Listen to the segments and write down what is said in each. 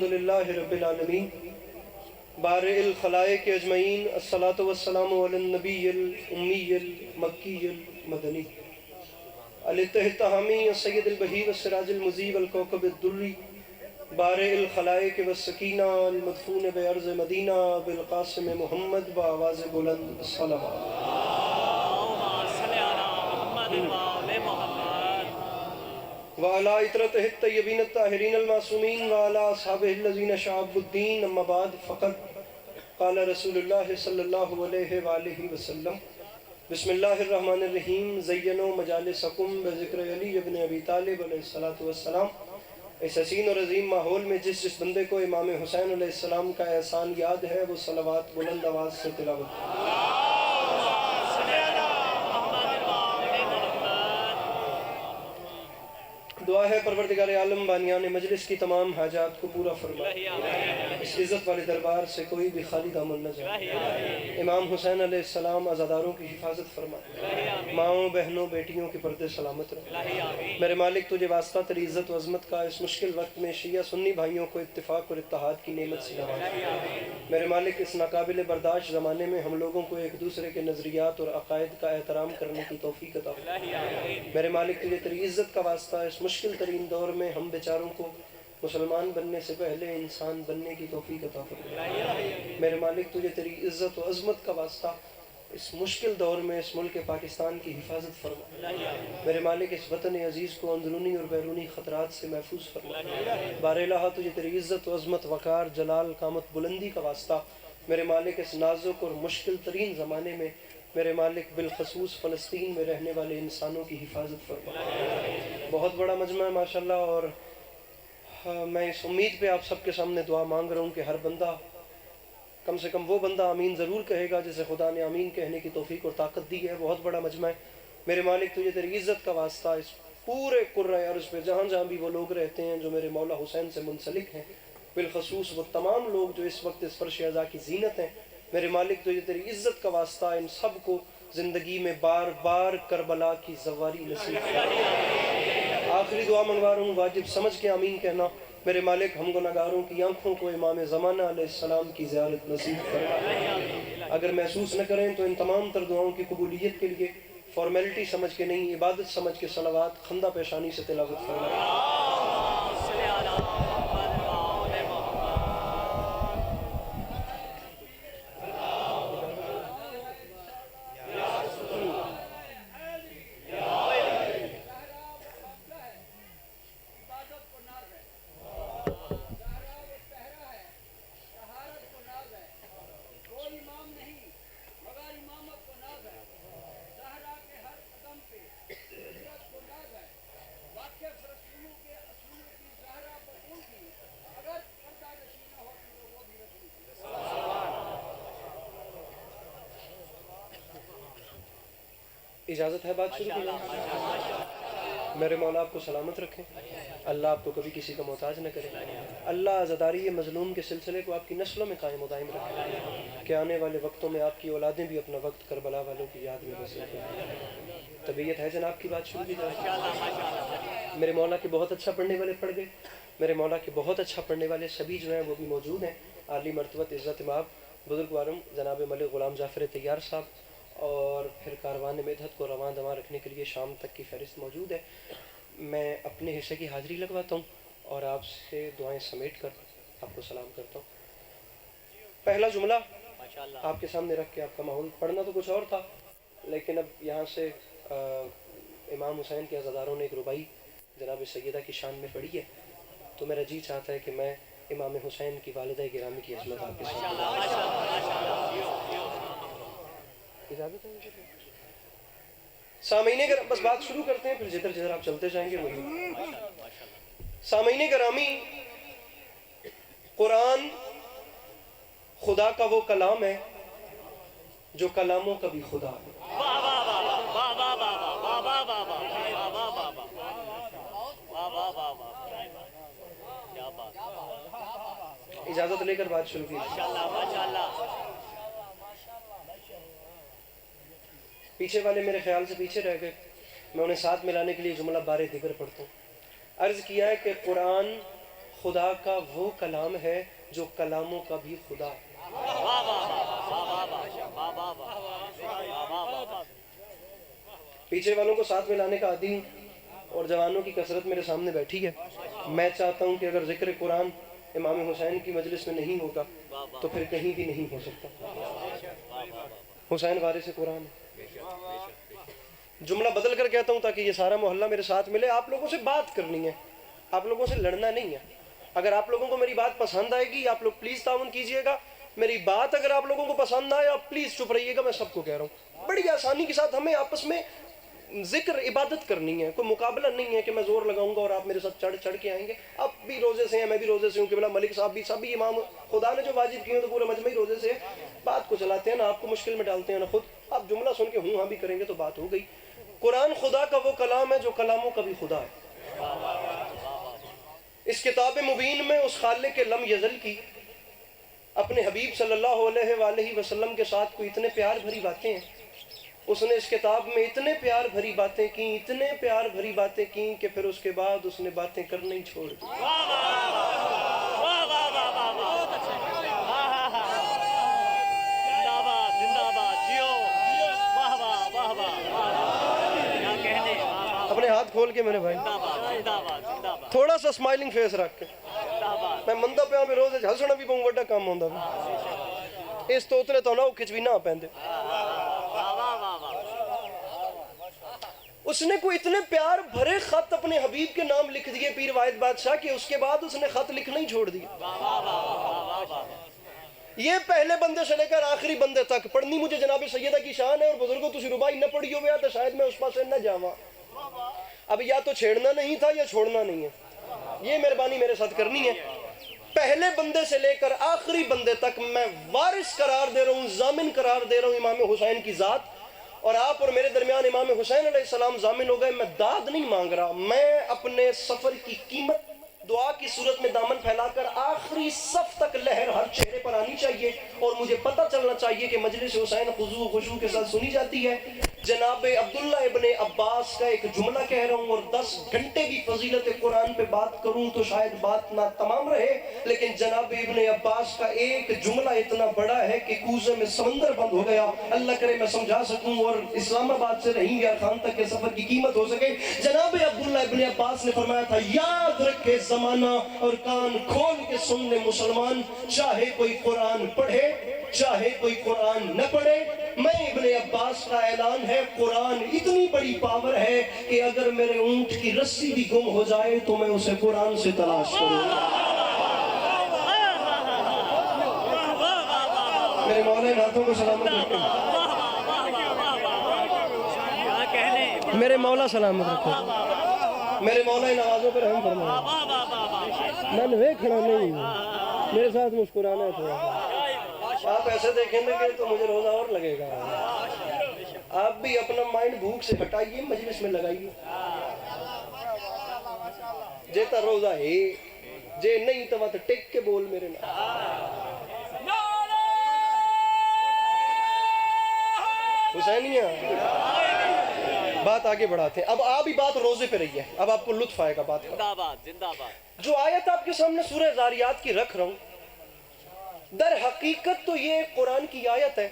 الحمدللہ رب العالمین بارئ الخلائق اجمعین الصلاۃ والسلام علی النبی الامی المکی المدنی الاتحامی السید البہی والسراج المضیء والکوكب الدری بارئ الخلائق والسکینہ المدفون بعرض مدینہ بالقاسم محمد بآواز بلند صلوات وعلى عطرته الطيبين الطاهرين المعصومين وعلى أصحابه الذين شعبوا الدين أما بعد فقد قال رسول الله صلى الله عليه وآله وسلم بسم الله الرحمن الرحيم زينوا مجالسكم بذكر علي بن ابی طالب علیہ الصلوۃ والسلام۔ اس حسین اور عظیم ماحول میں جس بندے کو امام حسین علیہ السلام کا احسان یاد ہے وہ صلوات بلند آواز سے تلاوت۔ دعا ہے پروردگار عالم بانیان مجلس کی تمام حاجات کو پورا فرمائے، اس عزت والے دربار سے کوئی بھی خالی دامن نہ جائے۔ امام حسین علیہ السلام عزاداروں کی حفاظت فرمائے، ماؤں بہنوں بیٹیوں کے پردے سلامت رہے۔ میرے مالک تجھے واسطہ تیری عزت و عظمت کا اس مشکل وقت میں شیعہ سنی بھائیوں کو اتفاق اور اتحاد کی نعمت سے نواز۔ میرے مالک اس ناقابل برداشت زمانے میں ہم لوگوں کو ایک دوسرے کے نظریات اور عقائد کا احترام کرنے کی توفیق عطا فرما۔ میرے مالک تجھے تیری عزت کا واسطہ اس مشکل ترین دور میں ہم بیچاروں کو مسلمان بننے سے پہلے انسان بننے کی توفیق عطا فرما۔ میرے مالک تجھے تیری عزت و عظمت کا واسطہ اس مشکل دور میں اس ملک پاکستان کی حفاظت فرما۔ میرے مالک اس وطن عزیز کو اندرونی اور بیرونی خطرات سے محفوظ فرما۔ بار الہ تجھے تیری عزت و عظمت وقار جلال قامت بلندی کا واسطہ میرے مالک اس نازک اور مشکل ترین زمانے میں میرے مالک بالخصوص فلسطین میں رہنے والے انسانوں کی حفاظت فرما۔ بہت بڑا مجمع ہے ماشاءاللہ، اور میں اس امید پہ آپ سب کے سامنے دعا مانگ رہا ہوں کہ ہر بندہ کم سے کم وہ بندہ آمین ضرور کہے گا جسے خدا نے آمین کہنے کی توفیق اور طاقت دی ہے۔ بہت بڑا مجمع ہے میرے مالک تجھے تیری عزت کا واسطہ اس پورے قرۂ ارض پہ جہاں جہاں بھی وہ لوگ رہتے ہیں جو میرے مولا حسین سے منسلک ہیں، بالخصوص وہ تمام لوگ جو اس وقت اس فرش عزا کی زینت ہیں، میرے مالک تجھے تیری عزت کا واسطہ ان سب کو زندگی میں بار بار کربلا کی زواری نصیب فرما۔ آخری دعا منگوا رہا ہوں، واجب سمجھ کے آمین کہنا۔ میرے مالک ہم گناہگاروں کی آنکھوں کو امام زمانہ علیہ السلام کی زیارت نصیب فرما۔ اگر محسوس نہ کریں تو ان تمام تر دعاؤں کی قبولیت کے لیے فارمیلٹی سمجھ کے نہیں، عبادت سمجھ کے صلوات خندہ پیشانی سے تلاوت فرما۔ اجازت ہے بات شروع کریں؟ میرے مولا آپ کو سلامت رکھیں، اللہ آپ کو کبھی کسی کا محتاج نہ کرے، اللہ عزاداری مظلوم کے سلسلے کو آپ کی نسلوں میں قائم و دائم رکھے کہ آنے والے وقتوں میں آپ کی اولادیں بھی اپنا وقت کربلا والوں کی یاد میں بسر کریں۔ طبیعت ہے جناب کی بات شروع کی جائے؟ میرے مولا کے بہت اچھا پڑھنے والے پڑھ گئے، میرے مولا کے بہت اچھا پڑھنے والے سبھی جو ہیں وہ بھی موجود ہیں۔ عالی مرتبت عزت مآب بزرگ وارم جناب ملک غلام جعفر طیار صاحب، اور پھر کاروان مدحت کو رواں دواں رکھنے کے لیے شام تک کی فہرست موجود ہے۔ میں اپنے حصے کی حاضری لگواتا ہوں اور آپ سے دعائیں سمیٹ کر آپ کو سلام کرتا ہوں۔ پہلا جملہ آپ کے سامنے رکھ کے آپ کا ماحول پڑھنا تو کچھ اور تھا، لیکن اب یہاں سے امام حسین کے عزاداروں نے ایک ربائی جناب سیدہ کی شان میں پڑھی ہے، تو میرا جی چاہتا ہے کہ میں امام حسین کی والدہ گرامی کی عظمت آپ کے سامنے اجازت ہے؟ سامعین گرامی بس بات شروع کرتے ہیں، پھر جدھر جدھر آپ چلتے جائیں گے وہی۔ سامعین گرامی، قرآن خدا کا وہ کلام ہے جو کلاموں کا بھی خدا ہے۔ اجازت لے کر بات شروع کی۔ پیچھے والے میرے خیال سے پیچھے رہ گئے، میں انہیں ساتھ ملانے کے لیے جملہ بارے دیگر پڑھتا ہوں۔ عرض کیا ہے کہ قرآن خدا کا وہ کلام ہے جو کلاموں کا بھی خدا ہے۔ پیچھے والوں کو ساتھ میں لانے کا عادی ہوں اور جوانوں کی کثرت میرے سامنے بیٹھی ہے۔ میں چاہتا ہوں کہ اگر ذکر قرآن امام حسین کی مجلس میں نہیں ہوگا تو پھر کہیں بھی نہیں ہو سکتا۔ حسین وارث قرآن ہے۔ جملہ بدل کر کہتا ہوں تاکہ یہ سارا محلہ میرے ساتھ ملے۔ آپ لوگوں سے بات کرنی ہے، آپ لوگوں سے لڑنا نہیں ہے۔ اگر آپ لوگوں کو میری بات پسند آئے گی آپ لوگ پلیز تعاون کیجئے گا، میری بات اگر آپ لوگوں کو پسند آئے آپ پلیز چپ رہیے گا۔ میں سب کو کہہ رہا ہوں بڑی آسانی کے ساتھ ہمیں آپس میں ذکر عبادت کرنی ہے، کوئی مقابلہ نہیں ہے کہ میں زور لگاؤں گا اور آپ میرے ساتھ چڑھ کے آئیں گے۔ آپ بھی روزے سے ہیں، میں بھی روزے سے ہوں، قبلہ ملک صاحب بھی، سبھی امام خدا نے جو واجب کیے ہیں تو پورے مجمع ہی روزے سے بات کو چلاتے ہیں، نہ آپ کو مشکل میں ڈالتے ہیں نہ خود۔ آپ جملہ سن کے ہوں ہاں بھی کریں گے تو بات ہو گئی۔ قرآن خدا کا وہ کلام ہے جو کلاموں کا بھی خدا ہے۔ اس کتاب مبین میں اس خالق لم یزل کی اپنے حبیب صلی اللہ علیہ وآلہ وسلم کے ساتھ کوئی اتنے پیار بھری باتیں ہیں۔ اس نے اس کتاب میں اتنے پیار بھری باتیں کی، اتنے پیار بھری باتیں کی کہ پھر اس کے بعد اس نے باتیں کرنا ہی چھوڑ دی۔ اپنے ہاتھ کھول کے میرے بھائی تھوڑا سا سمائلنگ فیس رکھ کے، میں مندہ پہ پہ روز ہسنا بھی پاؤں بڑا کام ہوندہ بھی اس توتلے تو نہ کھچ بھی نہ پہندے۔ اس نے کوئی اتنے پیار بھرے خط اپنے حبیب کے نام لکھ دیے پیر واحد بادشاہ کہ اس کے بعد اس نے خط لکھنا ہی چھوڑ دیا۔ یہ پہلے بندے سے لے کر آخری بندے تک پڑھنی مجھے جناب سیدہ کی شان ہے، اور بزرگوں تسی ربائی نہ پڑھی ہوئے تو شاید میں اس پاس سے نہ جاواں۔ اب یا تو چھیڑنا نہیں تھا یا چھوڑنا نہیں ہے، یہ مہربانی میرے ساتھ کرنی ہے۔ پہلے بندے سے لے کر آخری بندے تک میں وارث قرار دے رہا ہوں، ضامن قرار دے رہا ہوں امام حسین کی ذات، اور آپ اور میرے درمیان امام حسین علیہ السلام ضامن ہو گئے۔ میں داد نہیں مانگ رہا، میں اپنے سفر کی قیمت دعا کی صورت میں دامن پھیلا کر آخری صف تک لہر ہر چہرے پر آنی چاہیے، اور مجھے پتہ چلنا چاہیے کہ مجلس حسین خضوع و خشوع کے ساتھ سنی جاتی ہے۔ جناب عبداللہ ابن عباس کا ایک جملہ کہہ رہا ہوں، اور 10 گھنٹے بھی فضیلت قرآن پہ بات کروں تو شاید بات نہ تمام رہے، لیکن جناب ابن عباس کا ایک جملہ اتنا بڑا ہے کہ کوزے میں سمندر بند ہو گیا۔ اللہ کرے میں سمجھا سکوں اور اسلام آباد سے رحیم یار خان تک کے سفر کی قیمت ہو سکے۔ جناب عبداللہ ابن عباس نے فرمایا تھا، یاد رکھے زمانہ اور کان کھول کے سن لے مسلمان، چاہے کوئی قرآن پڑھے چاہے کوئی قرآن نہ پڑھے، میں ابن عباس کا اعلان ہے، قرآن اتنی بڑی پاور ہے کہ اگر میرے اونٹ کی رسی بھی گم ہو جائے تو میں اسے قرآن سے تلاش کروں گا۔ میرے مولا ان ہاتھوں کو سلامت رکھیں، میرے مولا سلامت رکھیں، میرے مولا ان آوازوں پر رحم فرمائیں۔ میں نوے کھڑا نہیں ہوں، میرے ساتھ مسکرانا ہے تھوڑا۔ آپ ایسے دیکھیں گے تو مجھے روزہ اور لگے گا۔ آپ بھی اپنا مائنڈ بھوک سے ہٹائیے، مجلس میں لگائیے۔ جیتا روزہ ہے جے نہیں تو وقت ٹک کے بول میرے نام حسینیہ۔ بات آگے بڑھاتے ہیں، اب آپ ہی بات روزے پہ رہی ہے، اب آپ کو لطف آئے گا بات کا۔ جو آیت آپ کے سامنے سورہ زاریات کی رکھ رہا ہوں، در حقیقت تو یہ قرآن کی آیت ہے،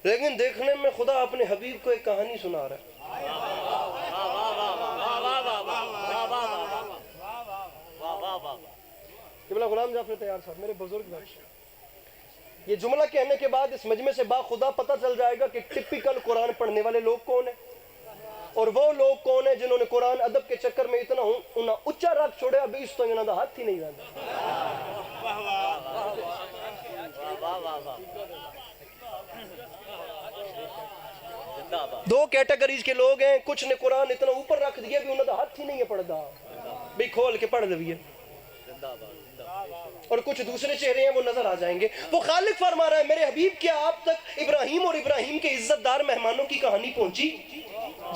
لیکن دیکھنے میں خدا اپنے حبیب کو ایک کہانی سنا رہا ہے۔ قبلہ غلام جعفر تیار صاحب میرے بزرگ، یہ جملہ کہنے کے بعد اس مجمع سے باخدا پتہ چل جائے گا کہ ٹپیکل قرآن پڑھنے والے لوگ کون ہیں، اور وہ لوگ کون ہیں جنہوں نے قرآن ادب کے چکر میں اتنا انہاں اچھا رکھ چھوڑے، ابھی اس تو انہاں دا ہاتھ ہی نہیں رہا۔ دو کیٹیگریز کے لوگ ہیں، کچھ نے قرآن اتنا اوپر رکھ دیا بھی انہوں نے ہاتھ ہی نہیں ہے پڑھدا، بھی کھول کے پڑھ لویے، اور کچھ دوسرے چہرے ہیں وہ نظر آ جائیں گے۔ وہ خالق فرما رہا ہے، میرے حبیب کیا آپ تک ابراہیم اور ابراہیم کے عزت دار مہمانوں کی کہانی پہنچی؟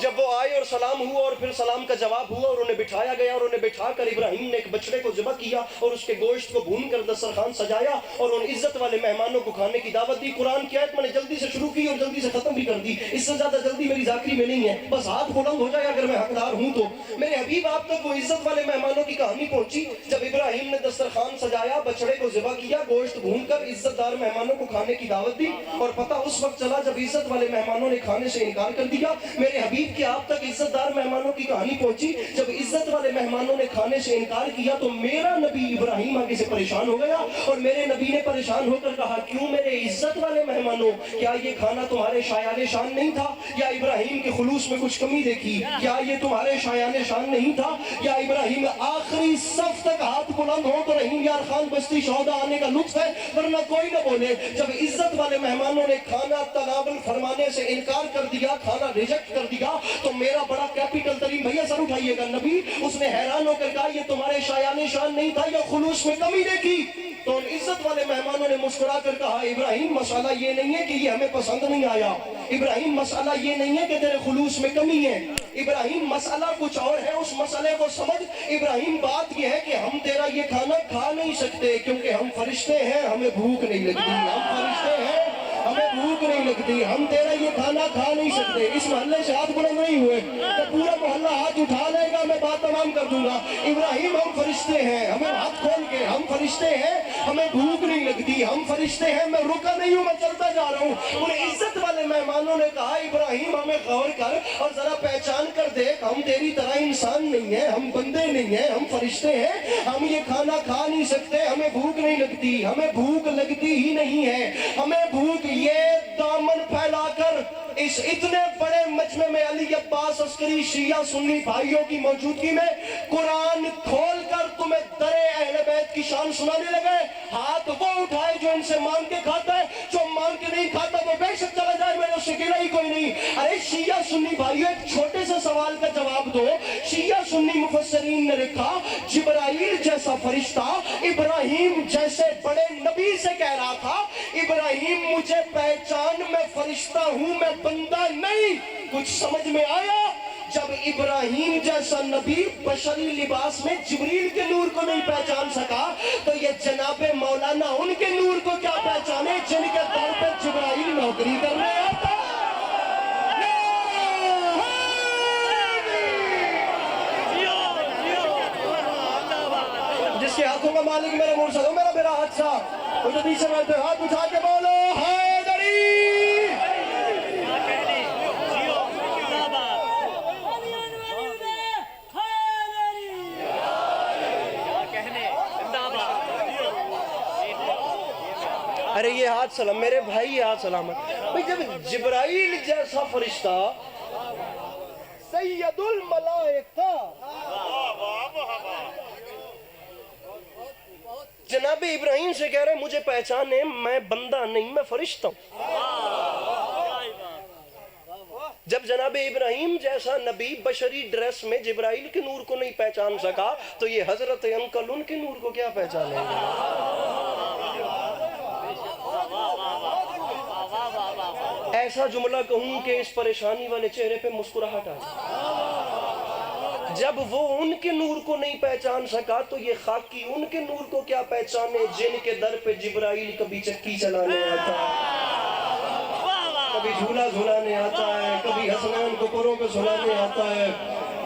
جب وہ آئے اور سلام ہوا اور پھر سلام کا جواب ہوا اور انہیں بٹھایا گیا اور انہیں بٹھا کر ابراہیم نے ایک بچڑے کو ذبح کیا اور اس کے گوشت کو بھون کر دسترخوان سجایا اور ان عزت والے مہمانوں کو کھانے کی دعوت دی۔ قرآن کی آیت میں نے جلدی سے شروع کی اور جلدی سے ختم بھی کر دی، اس سے زیادہ جلدی میری ذاکری میں نہیں ہے، بس ہاتھ بلند ہو جائے اگر میں حقدار ہوں تو۔ میرے حبیب آپ تک وہ عزت والے مہمانوں کی کہانی پہنچی جب ابراہیم نے دسترخوان سجایا، بچڑے کو ذبح کیا، گوشت بھون کر عزت دار مہمانوں کو کھانے کی دعوت دی، اور پتہ اس وقت چلا جب عزت والے مہمانوں نے کھانے سے انکار کر دیا۔ میرے حبیب کی آپ تک عزت دار مہمانوں کی کہانی پہنچی جب عزت والے مہمانوں نے کھانے سے انکار کیا تو میرا نبی ابراہیم آگے سے پریشان ہو گیا اور میرے نبی نے پریشان ہو کر کہا، کیوں میرے عزت والے مہمانوں، کیا یہ کھانا تمہارے شایان شان نہیں تھا؟ یا ابراہیم کے خلوص میں کچھ کمی دیکھی؟ کیا یہ تمہارے شایان شان نہیں تھا؟ یا ابراہیم آخری صف تک ہاتھ بلند ہو تو رحیم یار خان بستی شہدہ آنے کا لطف ہے، ورنہ کوئی نہ بولے۔ جب عزت والے مہمانوں نے کھانا تناول فرمانے سے انکار کر دیا، کھانا ریجیکٹ کر دیا، تو میرا بڑا کیپیٹل ترین بھیا سر اٹھائیے گا، نبی اس نے حیران ہو کر کہا، یہ تمہارے شایان شان نہیں تھا یا خلوص میں کمی دیکھی؟ تو ان عزت والے مہمانوں نے مسکرا کر کہا، ابراہیم مسئلہ یہ نہیں ہے کہ یہ ہمیں پسند نہیں آیا، ابراہیم مسئلہ یہ نہیں ہے کہ تیرے خلوص میں کمی ہے، ابراہیم مسئلہ کچھ اور ہے، اس مسئلے کو سمجھ۔ ابراہیم بات یہ ہے کہ ہم تیرا یہ کھانا کھا نہیں سکتے کیونکہ ہم فرشتے ہیں، ہمیں بھوک نہیں لگتی، ہم فرشتے ہیں، ہمیں بھوک نہیں لگتی، ہم تیرا یہ کھانا کھا نہیں سکتے۔ اس محلے سے ہاتھ بلند نہیں ہوئے تو پورا محلہ ہاتھ اٹھا لے گا، میں بات تمام کر دوں گا۔ ابراہیم ہم فرشتے ہیں، ہمیں ہاتھ کھول کے، ہم فرشتے ہیں، ہمیں بھوک نہیں لگتی، ہم فرشتے ہیں، میں رکا نہیں ہوں، میں چلتا جا رہا ہوں۔ ان عزت والے مہمانوں نے کہا، ابراہیم ہمیں غور کر اور ذرا پہچان کر دیکھ، ہم تیری طرح انسان نہیں ہیں، ہم بندے نہیں ہیں، ہم فرشتے ہیں، ہم یہ کھانا کھا نہیں سکتے، ہمیں بھوک نہیں لگتی، ہمیں بھوک لگتی ہی نہیں ہے، ہمیں بھوک یہ دامن پھیلا کر اس اتنے بڑے مجمع میں علی عباس عسکری شیعہ سنی بھائیوں کی موجودگی میں قرآن کھول کر تمہیں در اہل بیت کی شان سنانے لگے۔ ہاتھ وہ اٹھائے جو ان سے مانگ کے کھاتا ہے، جو مانگ کے نہیں کھاتا وہ بے شک چلا جائے، میں نے اس سے گلا ہی کوئی نہیں۔ ارے شیعہ سنی بھائیوں، ایک چھوٹے سے سوال کا جواب دو۔ شیعہ سنی مفسرین نے لکھا، جبرائیل جیسا فرشتہ ابراہیم جیسے بڑے نبی سے کہہ رہا تھا، ابراہیم مجھے پہچان، میں فرشتہ ہوں، میں بندہ نہیں۔ کچھ سمجھ میں آیا؟ جب ابراہیم جیسا نبی بشری لباس میں جبریل کے نور کو نہیں پہچان سکا تو یہ جناب مولانا ان کے نور کو کیا پہچانے جن کے در پر جبرائیل نوکری کرنے آتا۔ جس کے ہاتھوں کا مالک میرے مرشد ہو، میرا حادثہ، وہ جو نیچے بیٹھے ہاتھ اٹھا کے بولو حیدری۔ ارے یہ ہاتھ سلام میرے بھائی، یہ ہاتھ سلامت۔ بھئی جب جبرائیل جیسا فرشتہ سید الملائکہ جناب ابراہیم سے کہہ رہے ہیں مجھے پہچانے، میں بندہ نہیں، میں فرشتہ ہوں۔ جب جناب ابراہیم جیسا نبی بشری ڈریس میں جبرائیل کے نور کو نہیں پہچان سکا تو یہ حضرت انکل ان کے نور کو کیا پہچانیں گے؟ ایسا جملہ کہوں کہ اس پریشانی والے چہرے پہ مسکراہٹ آ جائے۔ جب وہ ان کے نور کو نہیں پہچان سکا تو یہ خاکی ان کے نور کو کیا پہچانے جن کے در پہ جبرائیل کبھی چکی چلانے آتا ہے، کبھی جھولا جھولانے آتا ہے، کبھی حسنان کو پروں پہ سلانے آتا ہے۔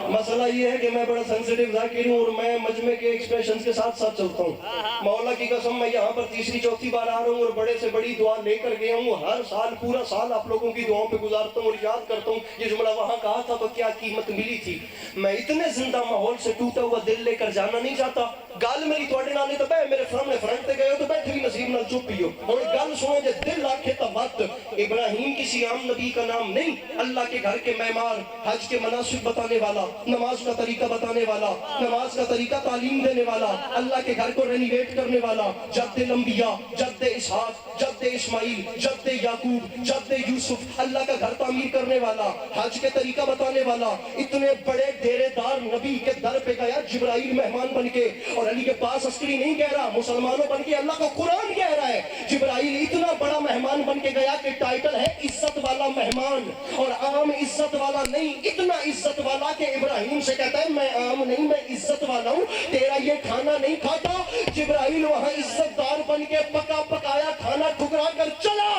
مسئلہ یہ ہے کہ میں بڑا سنسیٹیو ذاکر ہوں اور میں مجمع کے ایکسپریشنز کے ساتھ ساتھ چلتا ہوں۔ مولا کی قسم میں یہاں پر تیسری چوتھی بار آ رہا ہوں اور بڑے سے بڑی دعا لے کر گیا ہوں، ہر سال پورا سال آپ لوگوں کی دعاؤں پہ گزارتا ہوں اور یاد کرتا ہوں یہ جملہ وہاں کہا تھا تو کیا قیمت ملی تھی۔ میں اتنے زندہ ماحول سے ٹوٹا ہوا دل لے کر جانا نہیں چاہتا۔ گل میری تھوڑے نال نہیں تو بے میرے فرم نے فرنٹ تے گئے ہو تو بیٹھے بھی نصیب نال چپ پیو اور گل سنو جے دل آکھے تا وقت۔ ابراہیم کسی عام نبی کا نام نہیں، اللہ کے گھر کے معمار، حج کے مناسک بتانے والا، نماز کا طریقہ بتانے والا، نماز کا طریقہ تعلیم دینے والا، اللہ کے گھر کو رینیویٹ کرنے والا، جد الانبیاء، جد اسحاق، جد اسماعیل، جد یعقوب، جد یوسف، اللہ کا گھر تعمیر کرنے والا، حج کے طریقہ بتانے والا، اتنے بڑے ڈیرے دار نبی کے در پہ گیا جبرائیل مہمان بن کے، اور علی کے پاس عسکری نہیں کہہ رہا، مسلمانوں بن کے، اللہ کو قرآن کہہ رہا ہے، جبرائیل اتنا بڑا مہمان بن کے گیا کہ ٹائٹل ہے عزت والا مہمان، اور عام عزت والا نہیں، اتنا عزت والا کہ ابراہیم سے کہتا ہے میں عام نہیں، میں عزت والا ہوں، تیرا یہ کھانا نہیں کھاتا۔ جبرائیل وہاں عزت دار بن کے پکا پکایا کھانا ٹھکرا کر چلا،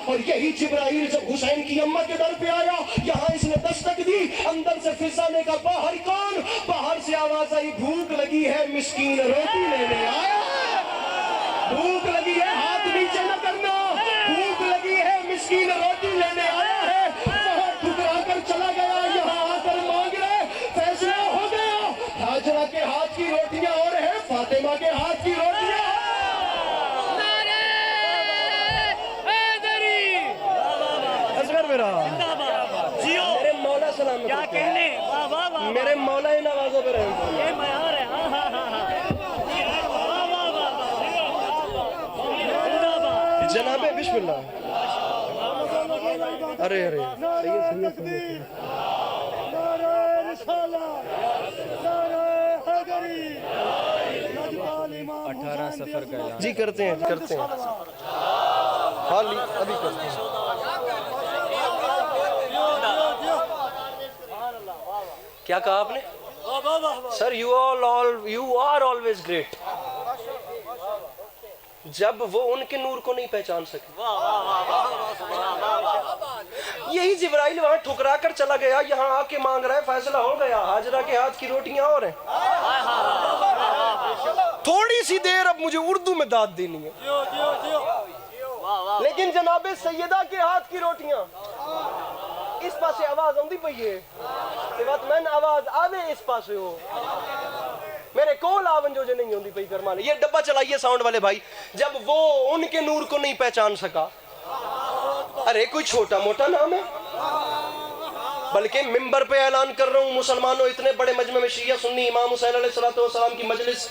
اور یہی جبرائیل جب حسین کی اماں کے در پہ آیا، یہاں اس نے دستک دی، اندر سے فضا نے کہا باہر کون؟ باہر سے آواز آئی بھوک لگی ہے مسکین روٹی لینے آیا، بھوک لگی ہے ہاتھ نیچے نہ کرنا، بھوک لگی ہے مسکین روٹی لینے آیا ہے، وہاں ٹھکرا کر چلا گیا، یہاں آ کر مانگ رہے، فیصلہ ہو گیا، ہاجرہ کے ہاتھ کی روٹیاں اور ہیں، فاطمہ کے ہاتھ کی روٹیاں۔ میرے مولا سلام کیا کہنے، واہ واہ واہ، میرے مولا ان آوازوں پہ رہے، یہ معیار ہے، ہاں ہاں ہاں ہاں، واہ واہ واہ، جناب بسم اللہ، ارے ارے سید جی کرتے ہیں حال ابھی کرتے ہیں۔ کیا کہا آپ نے؟ Sir you are always great. جب وہ ان کے نور کو نہیں پہچان سکے، یہی جبرائیل وہاں ٹھکرا کر چلا گیا، یہاں آ کے مانگ رہا ہے، فیصلہ ہو گیا، ہاجرہ کے ہاتھ کی روٹیاں اور ہیں۔ تھوڑی سی دیر اب مجھے اردو میں داد دینی ہے، لیکن جناب سیدہ کے ہاتھ کی روٹیاں، اس پاسے آواز آندی پئی ہے، میں نے آواز آوے اس پاسے ہو، میرے کول آون جو نہیں ہوندی پئی کرمانے، یہ ڈبہ چلائیے ساؤنڈ والے بھائی، جب وہ ان کے نور کو نہیں پہچان سکا، ارے کوئی چھوٹا موٹا نام ہے، بلکہ ممبر پہ اعلان کر رہا ہوں مسلمانوں، اتنے بڑے مجمع میں شیعہ سنی امام حسین علیہ السلام کی مجلس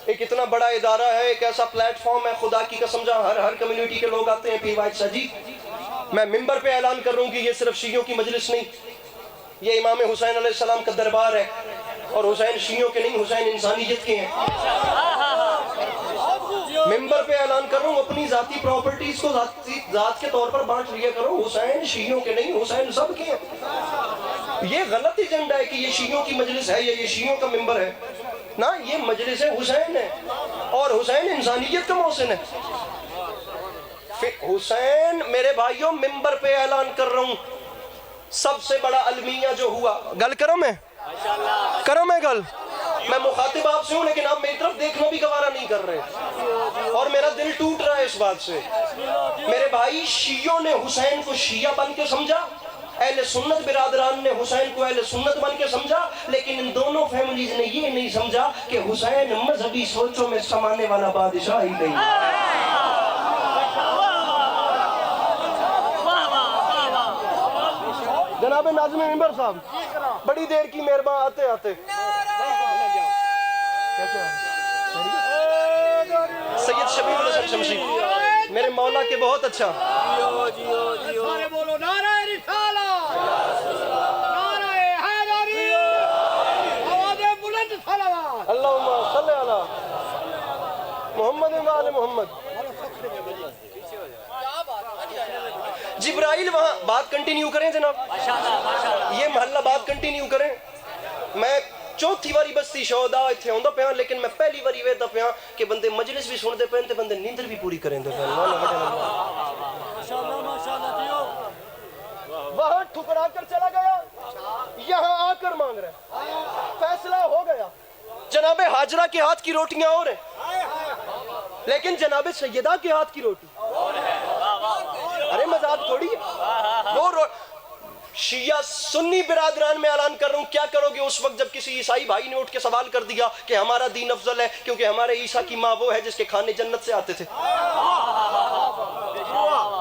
ایک اتنا بڑا ادارہ ہے، ایک ایسا پلیٹ فارم ہے، خدا کی قسم جہاں ہر کمیونٹی کے لوگ آتے ہیں، پیر واحد شاہ جی، میں ممبر پہ اعلان کر رہا ہوں کہ یہ صرف شیعوں کی مجلس نہیں، یہ امام حسین علیہ السلام کا دربار ہے، اور حسین شیعوں کے نہیں، حسین انسانیت کے ہیں۔ ممبر پہ اعلان کر رہا ہوں، اپنی ذاتی پراپرٹیز کو ذات کے طور پر بانٹ لیا کرو، حسین شیعوں کے نہیں، حسین سب کے ہیں۔ یہ غلط ایجنڈا ہے کہ یہ شیعوں کی مجلس ہے یا یہ شیعوں کا ممبر ہے، نا، یہ مجلس حسین ہے، اور حسین انسانیت کا محسن ہے۔ حسین میرے بھائیوں ممبر پہ اعلان کر رہا ہوں، سب سے بڑا المیہ جو ہوا، گل کرم ہے، کرم ہے گل، میں مخاطب آپ سے ہوں لیکن آپ میری طرف دیکھنا بھی گوارا نہیں کر رہے، اور میرا دل ٹوٹ رہا ہے اس بات سے۔ میرے بھائی شیعوں نے حسین کو شیعہ بن کے سمجھا، اہل سنت برادران نے حسین کو اہل سنت بن کے سمجھا، لیکن ان دونوں فیملیز نے یہ نہیں سمجھا کہ حسین مذہبی سوچوں میں سمانے والا بادشاہ ہی نہیں۔ جناب ناظم ممبر صاحب، بڑی دیر کی مہربان آتے آتے سید شبیب الحسن شمشی میرے مولا کے بہت اچھا، سارے بولو نعرہ رسالت، نعرہ حیدری، آواز بلند صلوات، اللہم صلی علی محمد و آل محمد۔ جبرائیل وہاں بات کنٹینیو کریں جناب، یہ محلہ بات کنٹینیو کریں۔ میں چوتھی واری بستی شہدا اتھے ہوندہ پہ ہاں، لیکن میں پہلی واری ویدہ پہ ہاں کہ بندے مجلس بھی سن دے پہنتے، بندے نیندر بھی پوری کریں دے پہن۔ وہاں ٹھکرا کر چلا گیا، یہاں آ کر مانگ رہا ہے، فیصلہ ہو گیا، جناب حاجرہ کے ہاتھ کی روٹیاں اور ہیں، لیکن جناب سیدہ کے ہاتھ کی روٹی، ارے مذاق تھوڑی ہے، وہ شیعہ سنی برادران میں اعلان کر رہا ہوں، کیا کرو گے اس وقت جب کسی عیسائی بھائی نے اٹھ کے سوال کر دیا کہ ہمارا دین افضل ہے کیونکہ ہمارے عیسیٰ کی ماں وہ ہے جس کے کھانے جنت سے آتے تھے؟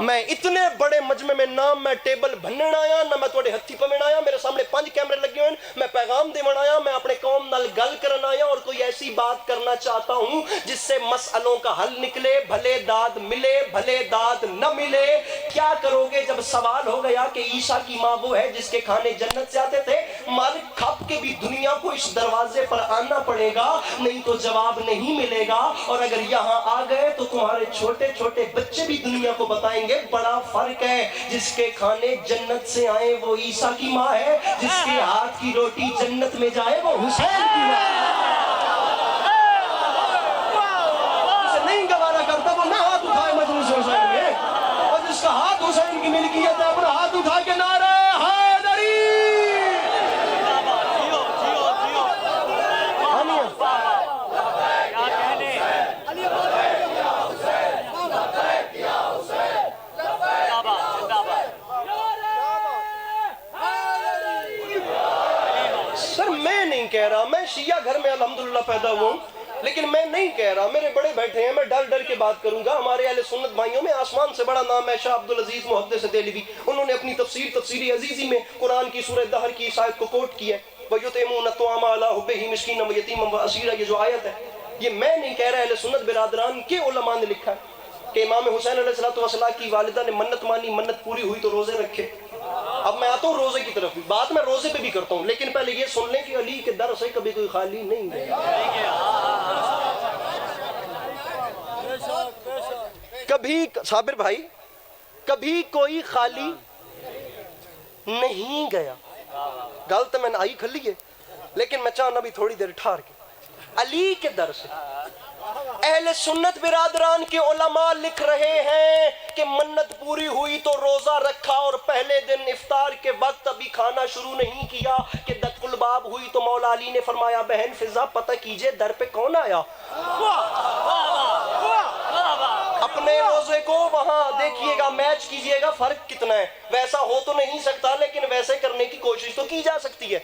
میں اتنے بڑے مجمع میں نہ میں ٹیبل بنن آیا نہ میں تواڈے ہتھی پوین آیا. میرے سامنے 5 کیمرے لگے ہوئے ہیں. میں پیغام دیون آیا, میں اپنے قوم نال گل کرن آیا اور کوئی ایسی بات کرنا چاہتا ہوں جس سے مسئلوں کا حل نکلے, بھلے داد ملے بھلے داد نہ ملے. کیا کرو گے جب سوال ہو گیا کہ عیسیٰ کی ماں وہ ہے جس کے کھانے جنت سے آتے تھے, مر کھپ کے بھی دنیا کو اس دروازے پر آنا پڑے گا, نہیں تو جواب نہیں ملے گا. اور اگر یہاں آ گئے تو تمہارے چھوٹے چھوٹے بچے بھی دنیا کو بتائیں گے بڑا فرق ہے, جس کے کھانے جنت سے آئے وہ عیسیٰ کی ماں ہے, جس کے ہاتھ کی روٹی جنت میں جائے وہ حسین کی ماں ہے. جسے نہیں گوارا کرتا وہ نہ ہاتھ اٹھائے مجلس حسین میں, اور جس کا ہاتھ حسین کی ملکیت ہے اپنا ہاتھ اٹھا کے نعرہ حیدری. سر میں نہیں کہہ رہا, میں شیعہ گھر میں الحمدللہ پیدا ہوا ہوں, لیکن میں نہیں کہہ رہا, میرے بڑے بیٹھے ہیں, میں ڈر ڈر کے بات کروں گا. ہمارے اہل سنت بھائیوں میں آسمان سے بڑا نام ہے شاہ عبدالعزیز محدث دہلوی. انہوں نے اپنی تفسیر عزیزی میں قرآن کی سورہ دہر کی اس آیت کو کوٹ کیا ہے, وَيُطْعِمُونَ الطَّعَامَ عَلَىٰ حُبِّهِ مِسْكِينًا وَيَتِيمًا وَأَسِيرًا. یہ جو آیت ہے یہ میں نہیں کہہ رہا, اہل سنت برادران کے علماء نے لکھا ہے کہ امام حسین علیہ السلام کی والدہ نے منت مانی, منت پوری ہوئی تو روزے رکھے. اب میں آتا ہوں روزے کی طرف بھی, بات میں روزے پہ بھی کرتا ہوں, لیکن پہلے یہ سن لیں کہ علی کے در سے کبھی کوئی خالی نہیں گیا. کبھی صابر بھائی کبھی کوئی خالی نہیں گیا. غلط میں نے آئی کھلی ہے, لیکن میں چاہنا بھی تھوڑی دیر ٹھار کے. علی کے در سے اہل سنت برادران کے علماء لکھ رہے ہیں کہ منت پوری ہوئی تو روزہ رکھا, اور پہلے دن افطار کے وقت ابھی کھانا شروع نہیں کیا کہ دق الباب ہوئی تو مولا علی نے فرمایا بہن فضا پتہ کیجئے در پہ کون آیا. اپنے روزے کو وہاں دیکھیے گا, میچ کیجئے گا, فرق کتنا ہے. ویسا ہو تو نہیں سکتا لیکن ویسے کرنے کی کوشش تو کی جا سکتی ہے.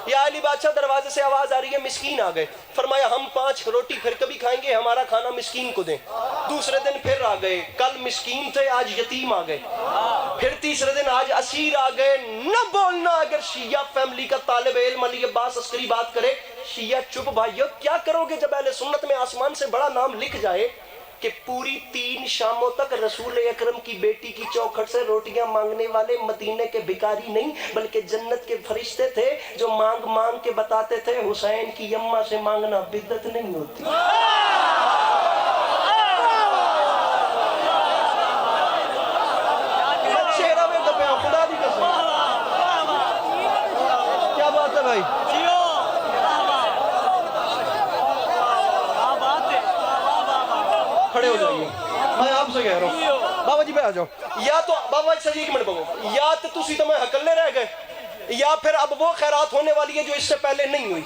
یا علی بادشاہ دروازے سے آواز آ رہی ہے, مسکین آ گئے. فرمایا ہم 5 روٹی پھر کبھی کھائیں گے, ہمارا کھانا مسکین کو دیں. دوسرے دن پھر آ گئے, کل مسکین تھے آج یتیم آ گئے. پھر تیسرے دن آج اسیر آ گئے. نہ بولنا اگر شیعہ فیملی کا طالب علم علی عباس عسکری بات کرے. شیعہ چپ بھائیو, کیا کرو گے جب اہل سنت میں آسمان سے بڑا نام لکھ جائے کہ پوری 3 شاموں تک رسول اکرم کی بیٹی کی چوکھٹ سے روٹیاں مانگنے والے مدینے کے بھکاری نہیں بلکہ جنت کے فرشتے تھے جو مانگ مانگ کے بتاتے تھے حسین کی اماں سے مانگنا بدعت نہیں ہوتی. چہرہ میں دبیا خدا دی قسم. کیا بات ہے بھائی, کھڑے ہو جائیے. میں آپ سے کہہ رہا ہوں بابا جی پہ آ جاؤ. یا تو بابا جی ایک منٹ بگو, یا تو تسی تو میں حکلے رہ گئے, یا پھر اب وہ خیرات ہونے والی ہے جو اس سے پہلے نہیں ہوئی.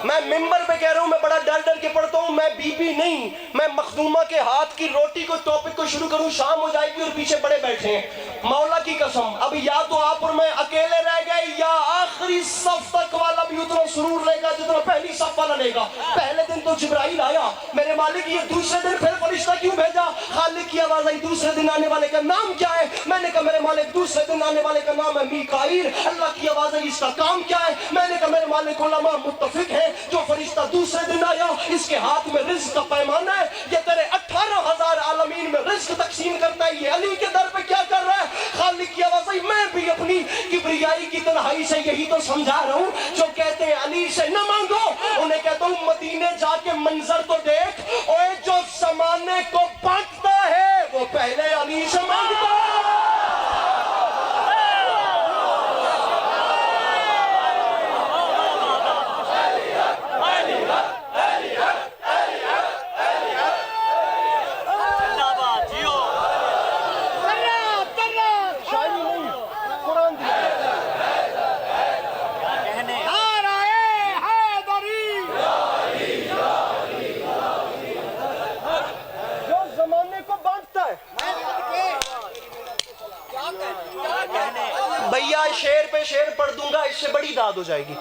میں ممبر پہ کہہ رہا ہوں, میں بڑا ڈر ڈر کے پڑھتا ہوں, میں بی بی نہیں, میں مخدومہ کے ہاتھ کی روٹی کو ٹاپک کو شروع کروں, شام ہو جائے گی اور پیچھے بڑے بیٹھے ہیں. مولا کی قسم اب یا تو آپ اور میں اکیلے رہ گئے, یا آخری صف تک والا بھی اتنا سرور لے گا جتنا پہلی صف والا لے گا. پہلے دن تو جبرائیل آیا, میرے مالک یہ دوسرے دن پھر فرشتہ کیوں بھیجا؟ خالق کی آواز آئی, دوسرے دن آنے والے کا نام کیا ہے؟ میں نے کہا میرے مالک دوسرے دن آنے والے کا نام ہے میکائیل. اللہ کی آواز آئی, اس کا کام کیا ہے؟ میں نے کہا میرے مالک علماء متفق ہے جو فرشتہ دوسرے دن آیا اس کے ہاتھ میں رزق کا پیمانہ ہے, یہ تیرے 18,000 عالمین میں رزق تقسیم کرتا ہے. یہ علی کے در پہ کیا کر رہا ہے؟ خالق کی آواز آئی, میں بھی اپنی کبریائی کی تنہائی سے یہی تو سمجھا رہا ہوں. جو کہتے ہیں علی سے نہ مانگو, انہیں کہتا ہوں مدینے جا کے منظر تو دیکھ, اوے جو زمانے کو بانٹتا ہے وہ پہلے علی سے مانگتا ہے. بھیا شیر پہ شیر پڑھ دوں گا, اس سے بڑی داد ہو جائے گی.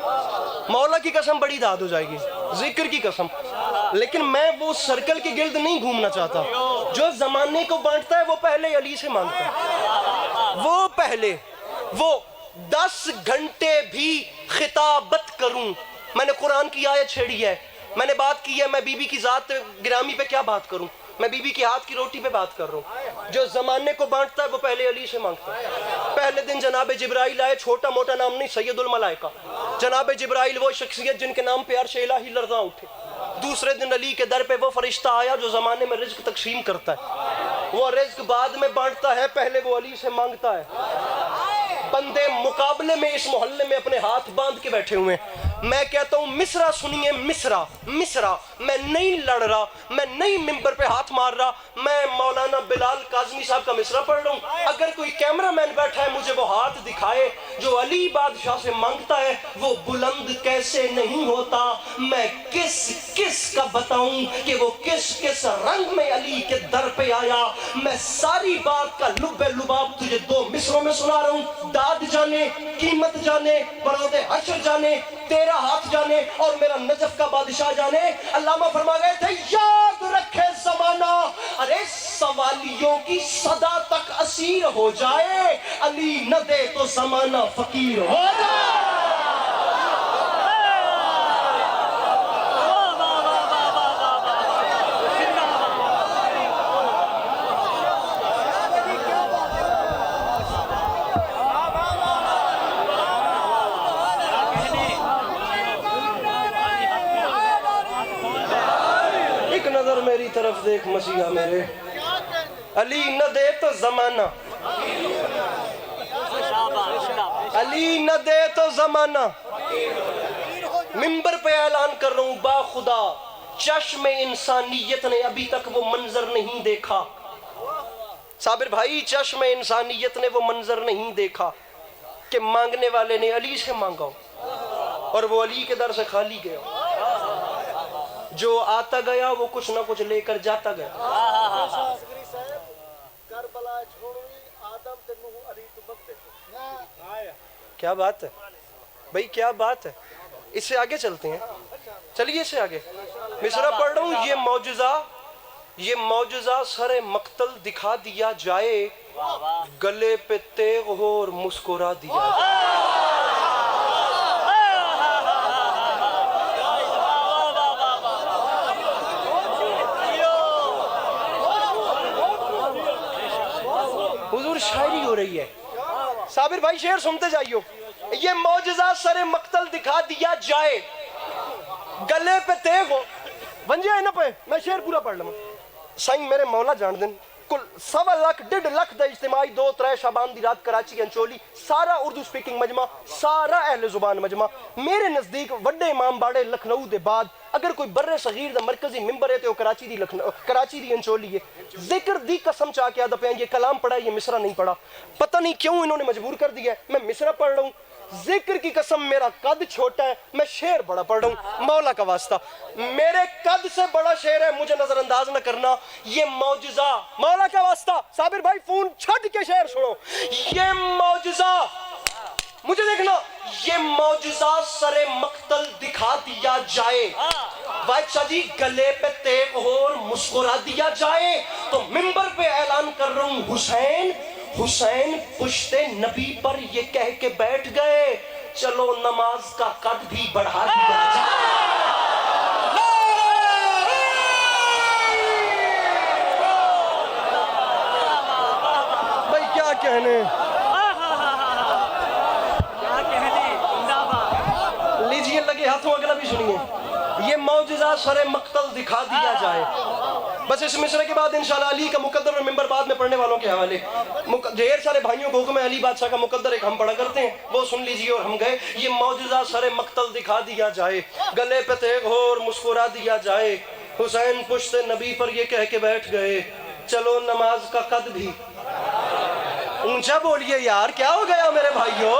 مولا کی قسم بڑی داد ہو جائے گی, ذکر کی قسم. لیکن میں وہ سرکل کے گرد نہیں گھومنا چاہتا جو زمانے کو بانٹتا ہے. وہ پہلے علی سے مانگتا ہے. وہ پہلے وہ 10 گھنٹے بھی خطابت کروں. میں نے قرآن کی آیت چھیڑی ہے, میں نے بات کی ہے, میں بی بی کی ذات گرامی پہ کیا بات کروں, میں بی بی کے ہاتھ کی روٹی پہ بات کر رہا ہوں. جو زمانے کو بانٹتا ہے وہ پہلے علی سے مانگتا ہے. پہلے دن جناب جبرائیل آئے, چھوٹا موٹا نام نہیں, سید الملائکہ. جناب جبرائیل وہ شخصیت جن کے نام پہ عرش الہی لرزاں اٹھے. دوسرے دن علی کے در پہ وہ فرشتہ آیا جو زمانے میں رزق تقسیم کرتا ہے. وہ رزق بعد میں بانٹتا ہے, پہلے وہ علی سے مانگتا ہے. بندے مقابلے میں اس محلے میں اپنے ہاتھ باندھ کے بیٹھے ہوئے ہیں. میں کہتا ہوں مصرع سنیے, مصرع. میں نہیں لڑ رہا, میں نہیں ممبر پہ ہاتھ مار رہا, میں مولانا بلال کاظمی صاحب کا مصرع پڑھ رہا ہوں. اگر کوئی کیمرہ مین بیٹھا ہے مجھے وہ ہاتھ دکھائے جو علی بادشاہ سے مانگتا ہے. وہ بلند کیسے نہیں ہوتا, میں کس کا بتاؤں کہ وہ کس رنگ میں علی کے در پہ آیا. میں ساری بات کا لب لباب تجھے 2 مصروں میں سنا رہا ہوں. داد جانے, قیمت جانے, برود حشر جانے, تیرا ہاتھ جانے اور میرا نجف کا بادشاہ جانے. علامہ فرما گئے تھے یاد رکھے زمانہ, ارے سوالیوں کی صدا تک اسیر ہو جائے, علی نہ دے تو زمانہ فقیر ہو جائے. میری طرف دیکھ مسیحا میرے, علی نہ دے تو زمانہ, علی نہ دے تو زمانہ. ممبر پہ اعلان کر رہا ہوں با خدا, چشم انسانیت نے ابھی تک وہ منظر نہیں دیکھا. صابر بھائی, چشم انسانیت نے وہ منظر نہیں دیکھا کہ مانگنے والے نے علی سے مانگا اور وہ علی کے در سے خالی گیا. جو آتا گیا وہ کچھ نہ کچھ لے کر جاتا گیا. کیا بات ہے بھائی, کیا بات ہے. اس سے آگے چلتے ہیں, چلیے اس سے آگے. مصرع پڑھ رہا ہوں, یہ معجزہ سر مقتل دکھا دیا جائے, گلے پہ تیغ ہو اور مسکرا دیا جائے. حضور شاعری ہو رہی ہے. صابر بھائی شعر سنتے جائیو. یہ معجزہ سر مقتل دکھا دیا جائے, گلے پہ تیغ ہو. ونجے ہے نا پہ میں شعر پورا پڑھ لوں. سائیں میرے مولا جان دن کل 1.25 لاکھ 1.5 لاکھ دا اجتماعی 2-3 شعبان دی رات کراچی انچولی, سارا اردو سپیکنگ مجمع, سارا اہل زبان مجمع. میرے نزدیک وڈے امام باڑے لکھنؤ دے بعد اگر کوئی برے صغیر دا مرکزی ممبر ہے تو کراچی دی انچولی ہے. ذکر دی قسم چاہ کے آدھا پہ یہ کلام پڑھا, یہ مصرع نہیں پڑھا. پتہ نہیں کیوں انہوں نے مجبور کر دیا ہے. میں مصرع پڑھ رہا ہوں, ذکر کی قسم میرا قد چھوٹا ہے, میں شعر بڑا پڑھ رہا ہوں. مولا کا واسطہ, میرے قد سے بڑا شعر ہے, مجھے نظر انداز نہ کرنا. یہ معجزہ, مولا کا واسطہ, صابر بھائی فون چھٹ کے شعر سنو. یہ معجزہ, مجھے دیکھنا, یہ معجزہ سر مقتل دکھا دیا جائے, بادشاہ جی گلے پہ تیغ ہو اور مسکرا دیا جائے. تو ممبر پہ اعلان کر رہا ہوں, حسین پشت نبی پر یہ کہہ کے بیٹھ گئے, چلو نماز کا قد بھی بڑھا دیا جائے. بھائی کیا کہنے, لیجئے لگے ہاتھوں اگلا بھی سنیے. یہ معجزہ سر مقتل دکھا دیا جائے. بس اس مصرع کے بعد انشاءاللہ علی کا مقدر اور ممبر بعد میں پڑھنے والوں کے حوالے. ڈھیر سارے بھائیوں کو حکم ہے علی بادشاہ کا مقدر ایک ہم پڑھا کرتے ہیں, وہ سن لیجئے اور ہم گئے. یہ معجزہ سر مقتل دکھا دیا جائے, گلے پہ تیغ ہو اور مسکرا دیا جائے. حسین پشت نبی پر یہ کہہ کے بیٹھ گئے, چلو نماز کا قد بھی. اونچا بولیے یار, کیا ہو گیا میرے بھائیوں,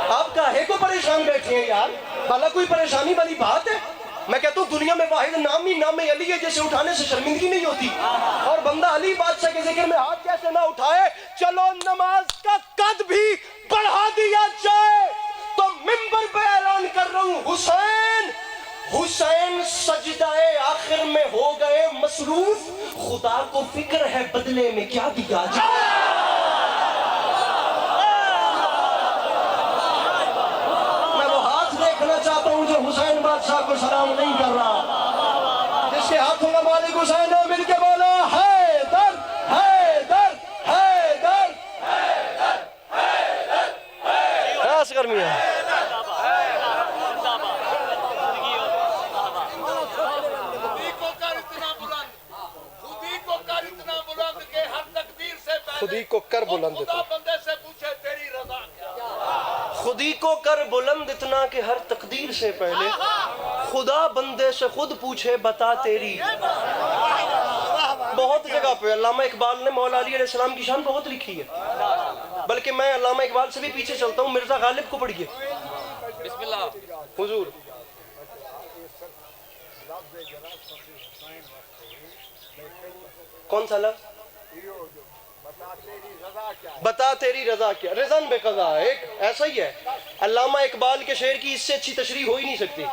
آپ کاہے کو پریشان بیٹھے ہیں یار, بھلا کوئی پریشانی والی بات ہے. میں کہتا ہوں دنیا میں واحد نام ہی نام علی ہے جیسے اٹھانے سے شرمندگی نہیں ہوتی. اور بندہ علی بادشاہ کے ذکر میں ہاتھ کیسے نہ اٹھائے. چلو نماز کا قد بھی بڑھا دیا جائے. تو ممبر پہ اعلان کر رہا ہوں, حسین سجدہ آخر میں ہو گئے مصروف، خدا کو فکر ہے بدلے میں کیا دیا جائے۔ میں وہ ہاتھ دیکھنا چاہتا ہوں جو حسین بادشاہ کو سلام نہیں کر رہا، جس کے ہاتھوں میں مالک حسین ہے، مل کے بولا حیدر حیدر حیدر حیدر۔ خاص گرمی ہے۔ خودی کو کر بلند اتنا، خودی کو کر بلند اتنا کہ ہر تقدیر سے پہلے خدا بندے سے خود پوچھے بتا تیری۔ بہت جگہ پہ علامہ اقبال نے مولا علی علیہ السلام کی شان بہت لکھی ہے، بلکہ میں علامہ اقبال سے بھی پیچھے چلتا ہوں، مرزا غالب کو پڑھیے۔ بسم اللہ حضور۔ کون سا لفظ؟ بتا تیری رضا کیا، رضا بے قضا ہے، ایک ایسا ہی ہے۔ علامہ اقبال کے شعر کی اس سے اچھی تشریح ہو ہی نہیں سکتی۔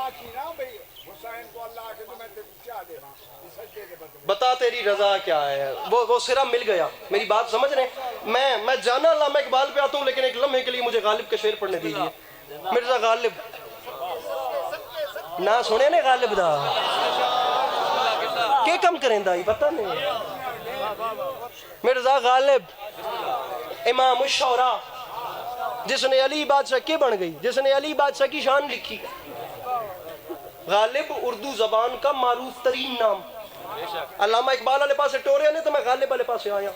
بتا تیری رضا کیا ہے، وہ سرا مل گیا۔ میری بات سمجھ رہے ہیں؟ میں جانا علامہ اقبال پہ آتا ہوں، لیکن ایک لمحے کے لیے مجھے غالب کے شعر پڑھنے دیجیے۔ مرزا غالب نہ سنے نے غالب دا کیا کم کریں دائی پتہ نہیں۔ مرزا غالب امام الشعراء، جس نے علی بادشاہ کے بن گئی، جس نے علی بادشاہ کی شان لکھی۔ غالب اردو زبان کا معروف ترین نام۔ علامہ اقبال والے پاس ٹوریا نے تو میں غالب والے پاس آیا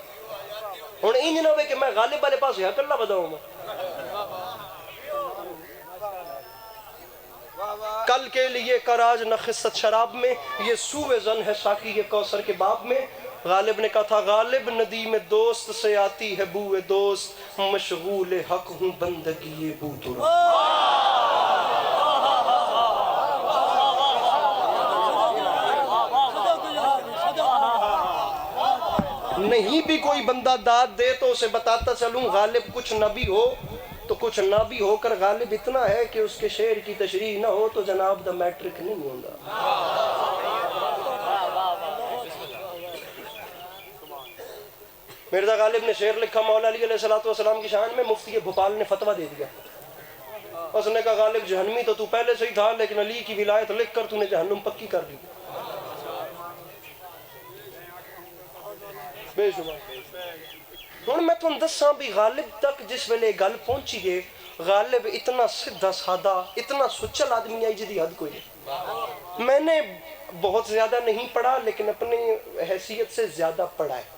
ہوں، انج نہ ہوئے کہ میں غالب والے پاس ہے کلا بداؤں میں۔ کل کے لیے کراج نہ خست شراب میں، یہ سوء ظن ہے ساقی یہ کوثر کے باب میں۔ غالب نے کہا تھا غالب ندیم دوست سے آتی ہے بوئے دوست، مشغول حق ہوں بندگی بو ترا۔ نہیں بھی کوئی بندہ داد دے تو اسے بتاتا چلوں، غالب کچھ نہ بھی ہو تو کچھ نہ بھی ہو کر غالب اتنا ہے کہ اس کے شعر کی تشریح نہ ہو تو جناب دا میٹرک نہیں ہوگا۔ مرزا غالب نے شعر لکھا مولا علی علیہ السلام کی شان میں، مفتی بھوپال نے فتویٰ دے دیا۔ اس نے کہا غالب جہنمی تو پہلے سے ہی تھا، لیکن علی کی ولایت لکھ کر تو نے جہنم پکی کر لی۔ بے شبہ ہوں میں تم دساں بھی غالب تک جس ویلے گل پہنچی گئے، غالب اتنا سدھا سادہ اتنا سچل آدمی آئی جدی حد کوئی نہیں۔ میں نے بہت زیادہ نہیں پڑھا، لیکن اپنی حیثیت سے زیادہ پڑھا ہے۔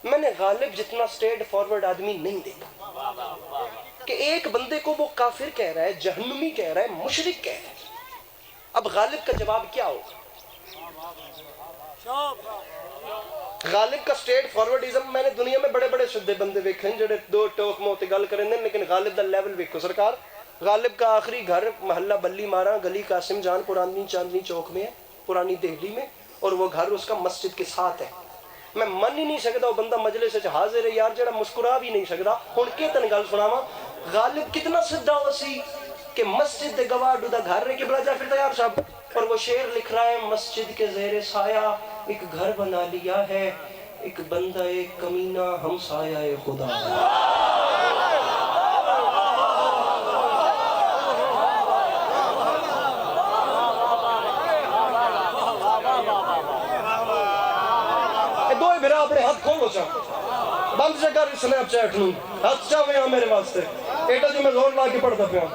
میں نے غالب جتنا سٹیٹ فارورڈ آدمی نہیں دیکھا کہ ایک بندے کو وہ کافر کہہ رہا ہے، جہنمی کہہ رہا ہے، مشرک کہہ رہا ہے۔ اب غالب کا جواب کیا ہوگا؟ غالب کا سٹیٹ فارورڈزم، میں نے دنیا میں بڑے بڑے سدھے بندے ویکھے ہیں جڑے دو ٹوک موتی گل کریں دیں، لیکن غالب دا لیول ویکھو سرکار۔ غالب کا آخری گھر محلہ بلی مارا گلی قاسم جان پرانی چاندنی چوک میں ہے، پرانی دہلی میں، اور وہ گھر اس کا مسجد کے ساتھ ہے۔ میں من ہی نہیں سکتا وہ بندہ مجلس سے حاضر ہے یار جڑا مسکرا بھی نہیں سکتا۔ ہن کے تن گل سناواں، غالب کتنا سدھا ہو سی کہ مسجد دے گواہ دا گھر ہے قبلہ جا پھرتا یار صاحب، اور وہ شعر لکھ رہا ہے مسجد کے زیر سایہ ایک گھر بنا لیا ہے، ایک بندہ ایک کمینہ ہمسایہ خدا۔ دوئے بھرا اپنے ہاتھ کھولو چاہ بند سے کر سنیپ چیٹ نوں ہاتھ چاہوے ہاں میرے واسطے ایٹا جو میں زور لا کے پڑھتا پیا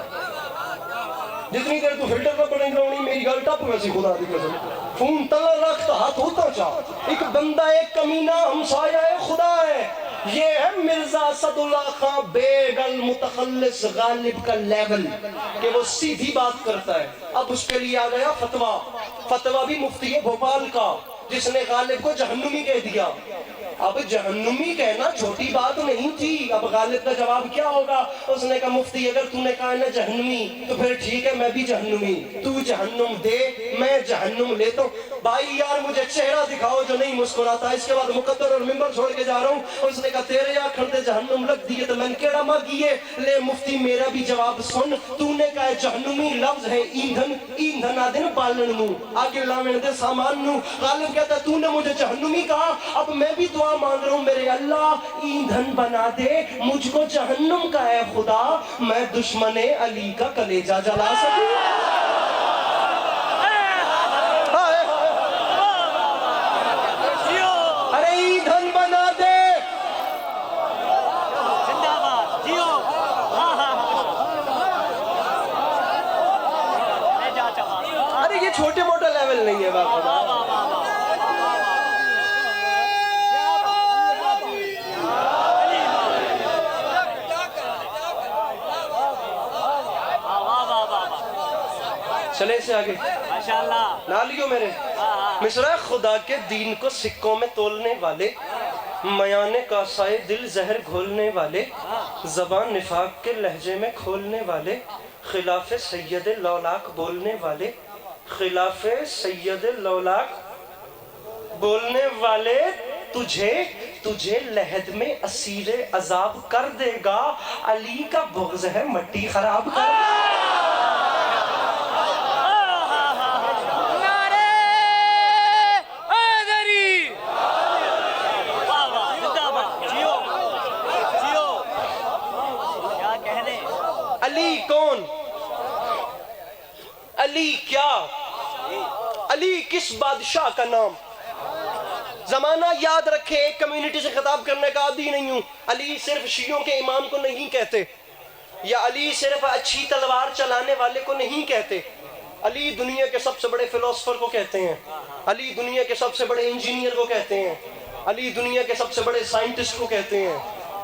جتنی دیر تو فلٹر پر پڑھیں گا میری گل ٹپ ویسی خدا دی قسم فون تلا رکھتا ہاتھ ہوتا چاہ ایک بندہ ایک کمینہ ہمسایہ خدا ہے۔ یہ ہے مرزا اسد اللہ خان بیگ المتخلص غالب کا لیول کہ وہ سیدھی بات کرتا ہے۔ اب اس کے لیے آ گیا فتویٰ بھی مفتی بھوپال کا، جس نے غالب کو جہنمی کہہ دیا. اب جہنمی کہنا چھوٹی بات نہیں تھی. اب غالب کا جواب کیا ہوگا؟ اس نے کہا مفتی اگر تو نے کہا نا جہنمی تو پھر ٹھیک ہے میں بھی جہنمی. تو جہنم دے میں جہنم لیتا ہوں. بھائی یار مجھے چہرہ دکھاؤ جو نہیں مسکراتا. اس کے بعد مقدر اور ممبر چھوڑ کے جا رہا ہوں. اس نے کہا تیرے آنکھن تے جہنم لگ دیئے تو میں نے کیڑا مانگیے. لے مفتی میرا بھی جواب سن. تو نے کہا جہنمی لفظ ہے ایندھن. ایندھن آدھن بالن نو آگے لاوین دے سامان نو. غالب کہتا ہے تو نے مجھے جہنمی کہا اب میں بھی دعا مانگ رہا ہوں میرے اللہ ایندھن بنا دے مجھ کو جہنم کا ہے خدا میں دشمن علی کا کلیجہ جلا سکوں. ارے ایندھن بنا دے. ارے یہ چھوٹے موٹا لیول نہیں ہے باپ. چلے سے آگے نہ لیو میرے. مصرع خدا کے دین کو سکوں میں تولنے والے میان کاسائے دل زہر گھولنے والے زبان نفاق کے لہجے میں کھولنے والے خلاف سید لولاک بولنے والے خلاف سید لولاک بولنے والے تجھے لہد میں اسیر عذاب کر دے گا. علی کا بغض ہے مٹی خراب کر دے گا. علی کون؟ علی کیا؟ علی کس بادشاہ کا نام؟ زمانہ یاد رکھے ایک کمیونٹی سے خطاب کرنے کا عادی نہیں ہوں. علی صرف شیعوں کے امام کو نہیں کہتے یا علی صرف اچھی تلوار چلانے والے کو نہیں کہتے. علی دنیا کے سب سے بڑے فلسفر کو کہتے ہیں. علی دنیا کے سب سے بڑے انجینئر کو کہتے ہیں. علی دنیا کے سب سے بڑے سائنٹسٹ کو کہتے ہیں.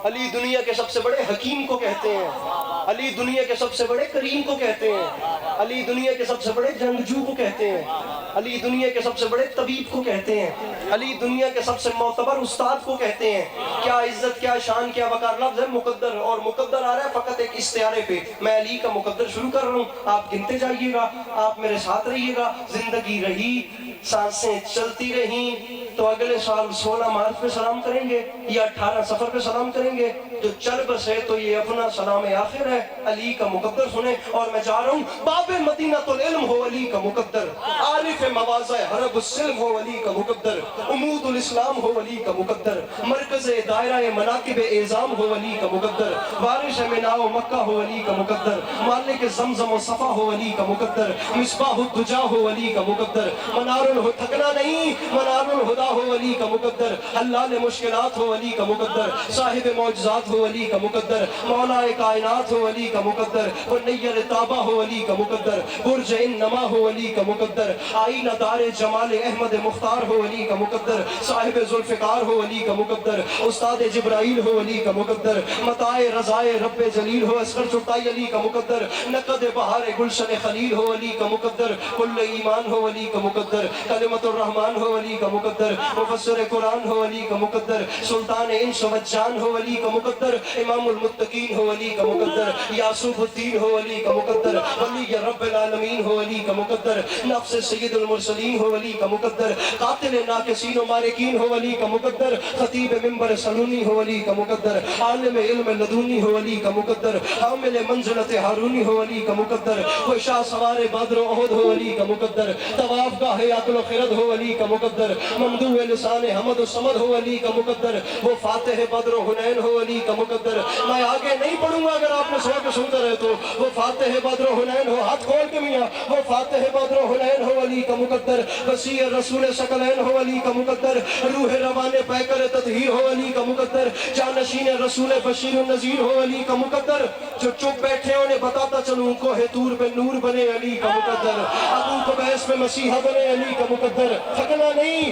علی دنیا کے سب سے بڑے حکیم کو کہتے ہیں. علی دنیا کے سب سے بڑے کریم کو کہتے ہیں. علی دنیا کے سب سے بڑے جنگجو کو کہتے ہیں. علی دنیا کے سب سے بڑے طبیب کو کہتے ہیں. علی دنیا کے سب سے معتبر استاد کو کہتے ہیں. کیا عزت کیا شان کیا وقار. لفظ ہے مقدر اور مقدر آ رہا ہے فقط ایک استعارے پہ. میں علی کا مقدر شروع کر رہا ہوں آپ گنتے جائیے گا آپ میرے ساتھ رہیے گا. زندگی رہی سانسیں چلتی رہیں تو اگلے سال 16 مارچ پہ سلام کریں گے یا 18 سفر پہ سلام کریں گے. جو چل بسے تو یہ اپنا سلام آخر ہے. علی کا مقدر سنیں اور میں جا رہا ہوں. باب مدینہ العلم ہو علی کا مقدر. عارف مواضع حرب السلم ہو علی کا مقدر. عمود الاسلام ہو علی کا مقدر. مرکز دائرہ مناقب اعظام ہو علی کا مقدر. بارش مینا و مکہ ہو علی کا مقدر. مالک زمزم و صفا ہو علی کا مقدر. مصباح الدجا ہو علی کا مقدر. منار تھکنا نہیں منار الہدا ہو علی کا مقدر. حلال مشکلات ہو علی کا مقدر. صاحب معجزات ہو علی کا مقدر. مولا کائنات ہو علی کا مقدر. نیر تابہ ہو علی کا مقدر. برج انما ہو علی کا مقدر. آئینہ دار جمال احمد مختار ہو علی کا مقدر. صاحب ذوالفقار ہو علی کا مقدر. استاد جبرائیل ہو علی کا مقدر. متاع رضائے رب جلیل ہو اصغر چٹائی علی کا مقدر. نقد بہار گلشن خلیل ہو علی کا مقدر. کل ایمان ہو علی کا مقدر. کلمت الرحمن ہو علی کا مقدر. مفسر قرآن ہو علی کا مقدر. سلطان انس و جان ہو علی کا مقدر. امام المتقین ہو علی کا مقدر. یاسوف الدین ہو علی کا مقدر. ولی رب العالمین ہو علی کا مقدر. نفس سید المرسلین ہو علی کا مقدر. قاتل ناکسین و مارکین ہو علی کا مقدر. خطیب منبر سلونی ہو علی کا مقدر. عالم علم لدونی ہو علی کا مقدر. حامل منزلت ہارونی ہو علی کا مقدر. وہ شاہ سوار بدر و احد ہو علی کا مقدر. طواف گاہ عقل و خرد ہو علی کا مقدر. ممدوح لسان حمد و صمد ہو علی کا مقدر. وہ فاتح بدر و حنین ہو علی کا مقدر. میں آگے نہیں پڑھوں گا اگر آپ نے سو کے سنتے رہے تو. وہ فاتح بدر و حنین ہو ہاتھ کھول کے میاں. وہ فاتح بدر و حنین ہو علی کا مقدر. وسیع رسول ثقلین ہو علی کا مقدر. روح روان پیکر تطہیر ہو علی کا مقدر. جانشین رسول بشیر النذیر ہو علی کا مقدر. جو چپ بیٹھے انہیں بتاتا چلوں کوہ طور پہ نور بنے علی کا مقدر. ابو قبیس پہ مسیحا بنے علی کا مقدر. تھکنا نہیں